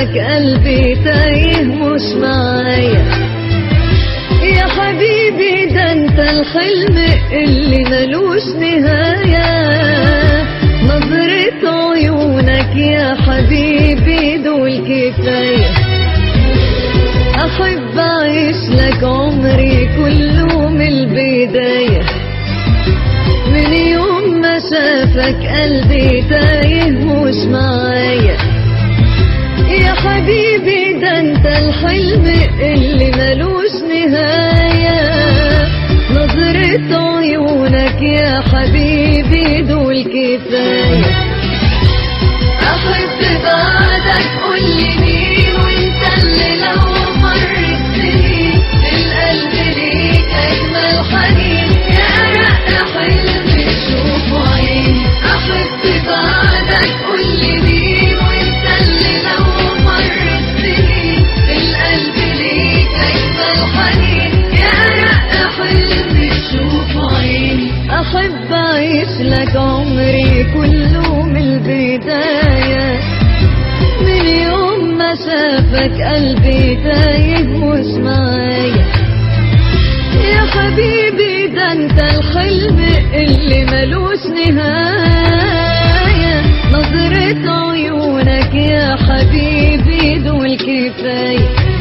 شافك قلبي تايه مش معايا. يا حبيبي ده انت الحلم اللي ملوش نهاية، نظرة عيونك يا حبيبي دول كفاية. أحب أعيش لك عمري كله من البداية، من يوم ما شافك قلبي تايه مش معايا. يا حبيبي ده انت الحلم اللي ملوش نهاية، نظرة عيونك يا حبيبي دول كفاية. أحب بعدك قولي مين، وانت اللي لو مرت سنين القلب ليك أجمل حنين، يا أرق حلم تشوفه عيني. أحب بعدك قولي مين، وانت اللي لو مرت سنين القلب ليك أجمل حنين، يا أرق حلم تشوفه عيني. أحب أعيش لك عمري كله من البداية، من يوم ما شافك قلبي تايه مش معايا. يا حبيبي ده انت الحلم اللي ملوش نهاية، نظرة عيونك يا حبيبي دول كفاية.